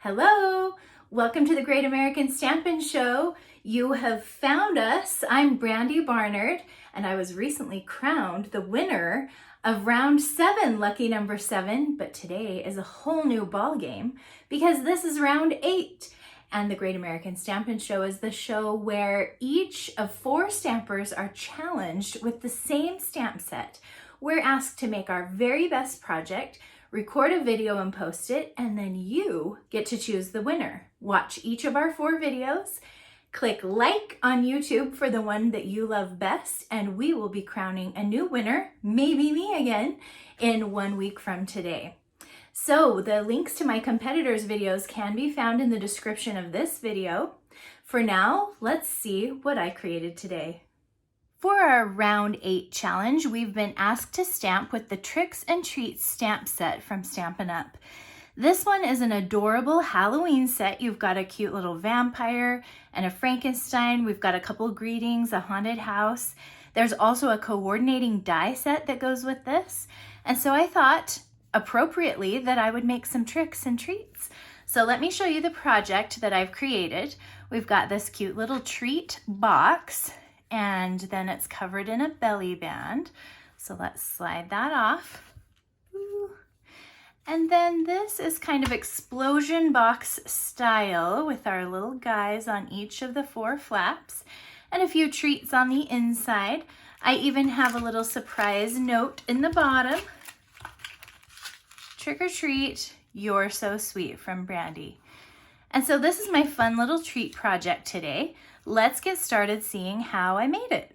Hello, welcome to the Great American Stampin Show. You have found us. I'm Brandy Barnard, and I was recently crowned the winner of round 7, lucky number 7, but today is a whole new ball game because this is round 8. And the Great American Stampin Show is the show where each of 4 stampers are challenged with the same stamp set. We're asked to make our very best project, record a video and post it, and then you get to choose the winner. Watch each of our 4 videos, click like on YouTube for the one that you love best, and we will be crowning a new winner, maybe me again, in 1 week from today. So the links to my competitors' videos can be found in the description of this video. For now, let's see what I created today. For our round 8 challenge, we've been asked to stamp with the Tricks and Treats stamp set from Stampin Up. This one is an adorable Halloween set. You've got a cute little vampire and a Frankenstein. We've got a couple greetings, a haunted house. There's also a coordinating die set that goes with this. And so I thought, appropriately, that I would make some tricks and treats. So let me show you the project that I've created. We've got this cute little treat box, and then it's covered in a belly band. So let's slide that off. Ooh. And then this is kind of explosion box style with our little guys on each of the 4 flaps and a few treats on the inside. I even have a little surprise note in the bottom. Trick or treat, you're so sweet, from Brandy. And so this is my fun little treat project today. Let's get started seeing how I made it.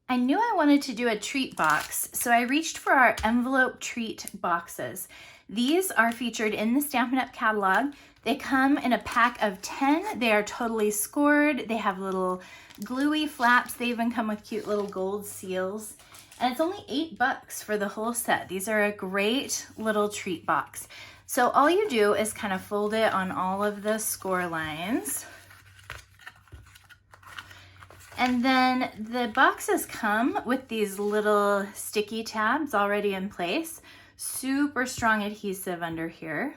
I knew I wanted to do a treat box, so I reached for our envelope treat boxes. These are featured in the Stampin' Up! Catalog. They come in a pack of 10. They are totally scored. They have little gluey flaps. They even come with cute little gold seals. And it's only $8 for the whole set. These are a great little treat box. So all you do is kind of fold it on all of the score lines. And then the boxes come with these little sticky tabs already in place. Super strong adhesive under here.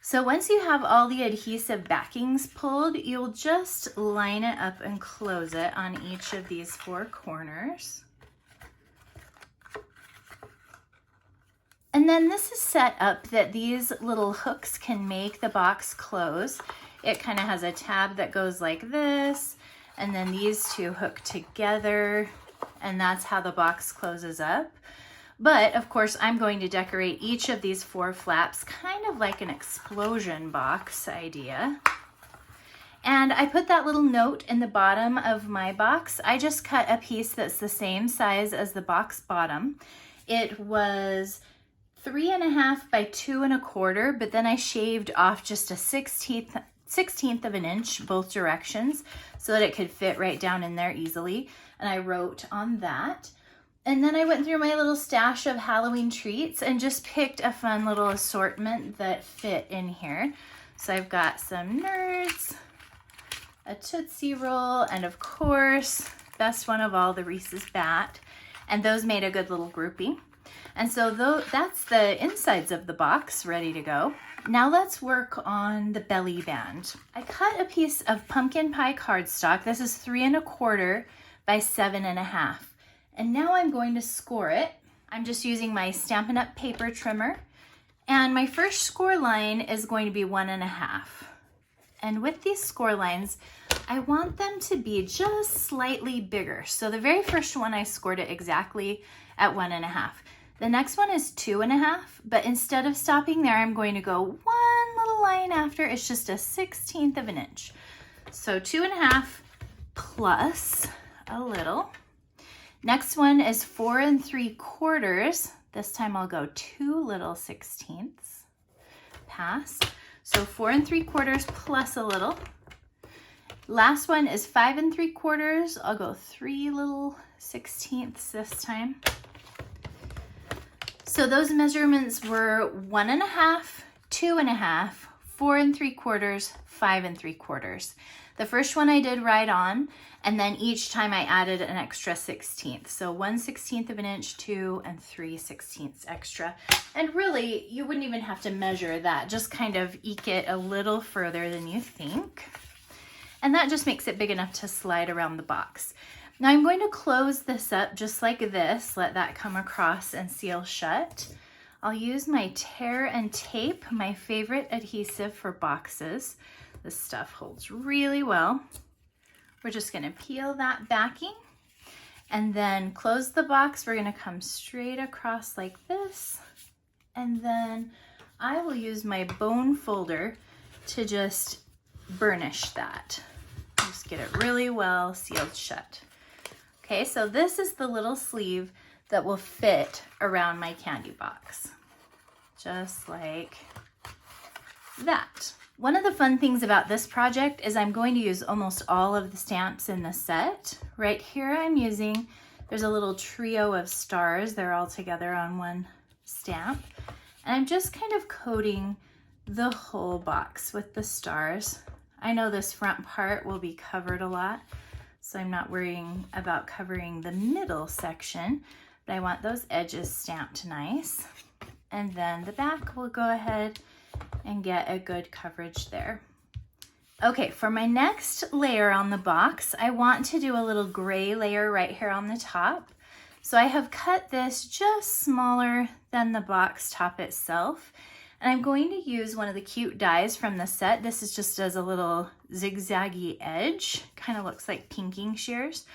So once you have all the adhesive backings pulled, you'll just line it up and close it on each of these 4 corners. And then this is set up that these little hooks can make the box close. It kind of has a tab that goes like this, and then these 2 hook together, and that's how the box closes up. But of course, I'm going to decorate each of these 4 flaps kind of like an explosion box idea. And I put that little note in the bottom of my box. I just cut a piece that's the same size as the box bottom. It was 3.5 by 2 1/4, but then I shaved off just a 16th of an inch both directions so that it could fit right down in there easily. And I wrote on that. And then I went through my little stash of Halloween treats and just picked a fun little assortment that fit in here. So I've got some Nerds, a Tootsie Roll, and of course, best one of all, the Reese's Bat. And those made a good little grouping. And so that's the insides of the box ready to go. Now let's work on the belly band. I cut a piece of pumpkin pie cardstock. This is 3 1/4 by 7.5. And now I'm going to score it. I'm just using my Stampin' Up! Paper trimmer. And my first score line is going to be 1.5. And with these score lines, I want them to be just slightly bigger. So the very first one, I scored it exactly at 1.5. The next one is 2.5, but instead of stopping there, I'm going to go 1 little line after. It's just a 16th of an inch. So 2.5 plus a little. Next one is 4 3/4. This time I'll go 2 little 16ths. Pass. So 4 3/4 plus a little. Last one is 5 3/4. I'll go 3 little 16ths this time. So those measurements were 1.5, 2.5, 4 3/4, 5 3/4. The first one I did right on, and then each time I added an extra 1/16. So 1/16 of an inch, 2 and 3/16 extra. And really, you wouldn't even have to measure that. Just kind of eke it a little further than you think. And that just makes it big enough to slide around the box. Now I'm going to close this up just like this, let that come across and seal shut. I'll use my tear and tape, my favorite adhesive for boxes. This stuff holds really well. We're just gonna peel that backing and then close the box. We're gonna come straight across like this. And then I will use my bone folder to just burnish that. Just get it really well sealed shut. Okay, so this is the little sleeve that will fit around my candy box. Just like that. One of the fun things about this project is I'm going to use almost all of the stamps in the set. Right here I'm using, there's a little trio of stars. They're all together on one stamp. And I'm just kind of coating the whole box with the stars. I know this front part will be covered a lot, so I'm not worrying about covering the middle section, but I want those edges stamped nice. And then the back will go ahead and get a good coverage there. Okay, for my next layer on the box, I want to do a little gray layer right here on the top. So I have cut this just smaller than the box top itself. And I'm going to use one of the cute dies from the set. This is just as a little zigzaggy edge, kind of looks like pinking shears.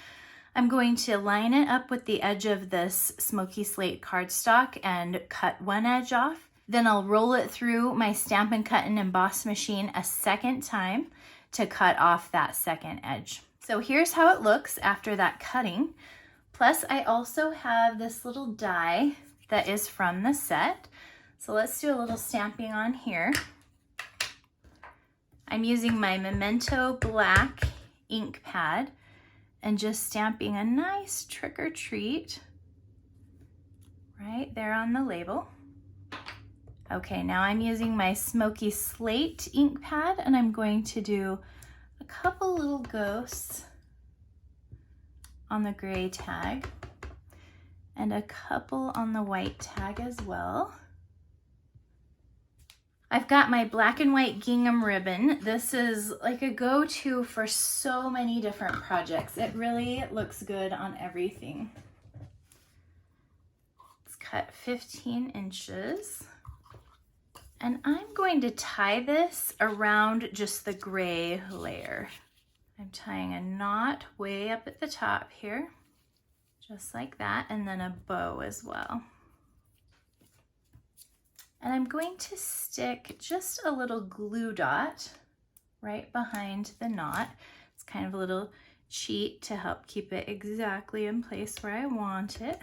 I'm going to line it up with the edge of this Smoky Slate cardstock and cut one edge off. Then I'll roll it through my Stampin' Cut and Emboss machine a second time to cut off that second edge. So here's how it looks after that cutting. Plus I also have this little die that is from the set. So let's do a little stamping on here. I'm using my Memento black ink pad and just stamping a nice trick or treat right there on the label. Okay, now I'm using my Smoky Slate ink pad and I'm going to do a couple little ghosts on the gray tag and a couple on the white tag as well. I've got my black and white gingham ribbon. This is like a go-to for so many different projects. It really looks good on everything. It's cut 15 inches. And I'm going to tie this around just the gray layer. I'm tying a knot way up at the top here, just like that, and then a bow as well. And I'm going to stick just a little glue dot right behind the knot. It's kind of a little cheat to help keep it exactly in place where I want it.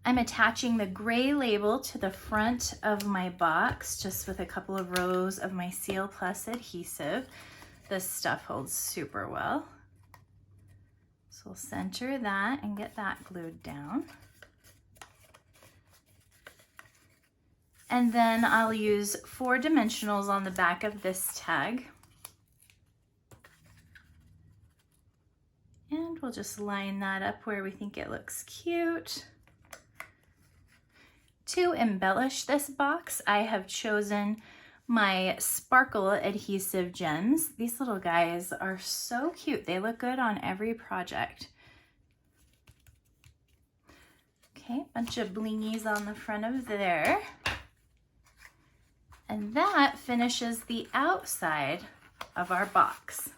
I'm attaching the gray label to the front of my box just with a couple of rows of my Seal Plus adhesive. This stuff holds super well. So we'll center that and get that glued down. And then I'll use 4 dimensionals on the back of this tag. And we'll just line that up where we think it looks cute. To embellish this box, I have chosen my sparkle adhesive gems. These little guys are so cute. They look good on every project. Okay, bunch of blingies on the front of there. And that finishes the outside of our box.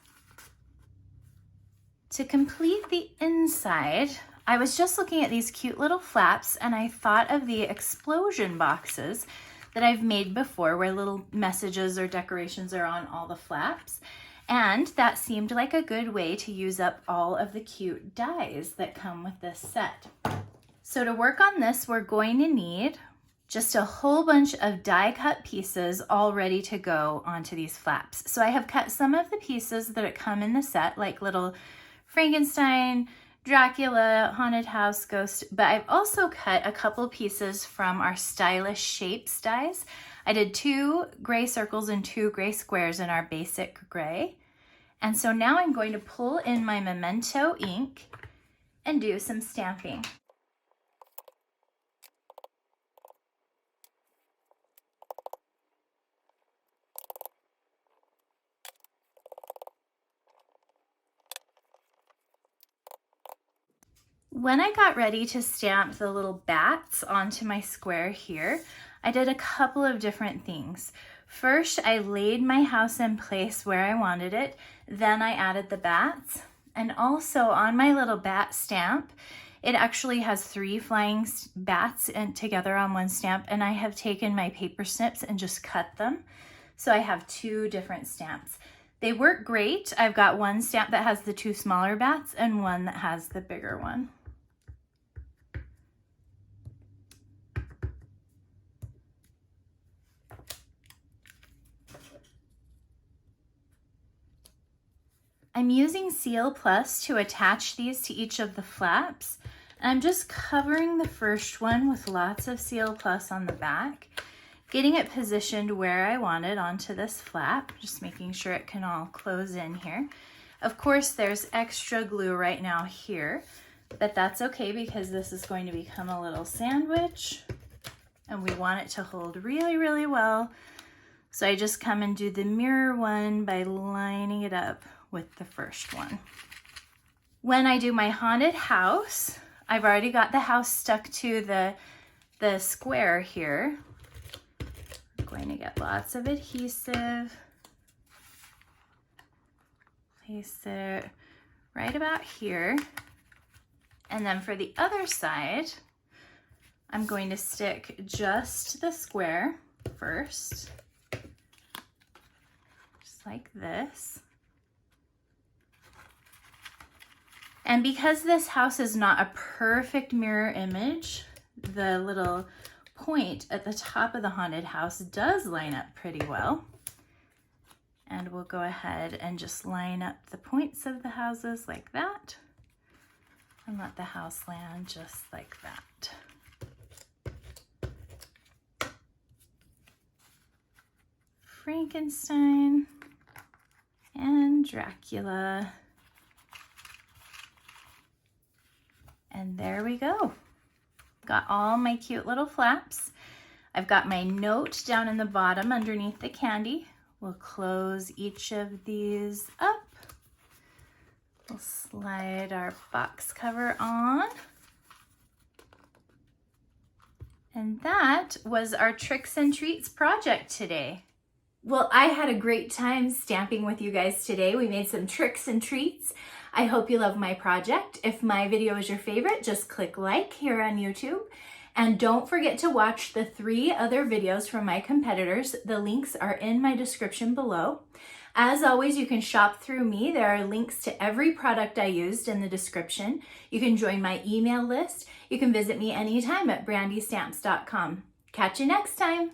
To complete the inside, I was just looking at these cute little flaps and I thought of the explosion boxes that I've made before where little messages or decorations are on all the flaps. And that seemed like a good way to use up all of the cute dies that come with this set. So to work on this, we're going to need just a whole bunch of die cut pieces all ready to go onto these flaps. So I have cut some of the pieces that come in the set, like little Frankenstein, Dracula, haunted house, ghost, but I've also cut a couple pieces from our Stylish Shapes dies. I did 2 gray circles and 2 gray squares in our basic gray. And so now I'm going to pull in my Memento ink and do some stamping. When I got ready to stamp the little bats onto my square here, I did a couple of different things. First, I laid my house in place where I wanted it. Then I added the bats. And also on my little bat stamp, it actually has 3 flying bats together on one stamp, and I have taken my paper snips and just cut them. So I have 2 different stamps. They work great. I've got one stamp that has the 2 smaller bats and one that has the bigger one. I'm using Seal Plus to attach these to each of the flaps. And I'm just covering the first one with lots of Seal Plus on the back, getting it positioned where I want it onto this flap, just making sure it can all close in here. Of course, there's extra glue right now here, but that's okay because this is going to become a little sandwich and we want it to hold really, really well. So I just come and do the mirror one by lining it up with the first one. When I do my haunted house, I've already got the house stuck to the square here. I'm going to get lots of adhesive, place it right about here. And then for the other side, I'm going to stick just the square first, just like this. And because this house is not a perfect mirror image, the little point at the top of the haunted house does line up pretty well. And we'll go ahead and just line up the points of the houses like that and let the house land just like that. Frankenstein and Dracula. And there we go. Got all my cute little flaps. I've got my note down in the bottom underneath the candy. We'll close each of these up. We'll slide our box cover on. And that was our Tricks and Treats project today. Well, I had a great time stamping with you guys today. We made some tricks and treats. I hope you love my project. If my video is your favorite, just click like here on YouTube. And don't forget to watch the 3 other videos from my competitors. The links are in my description below. As always, you can shop through me. There are links to every product I used in the description. You can join my email list. You can visit me anytime at brandystamps.com. Catch you next time.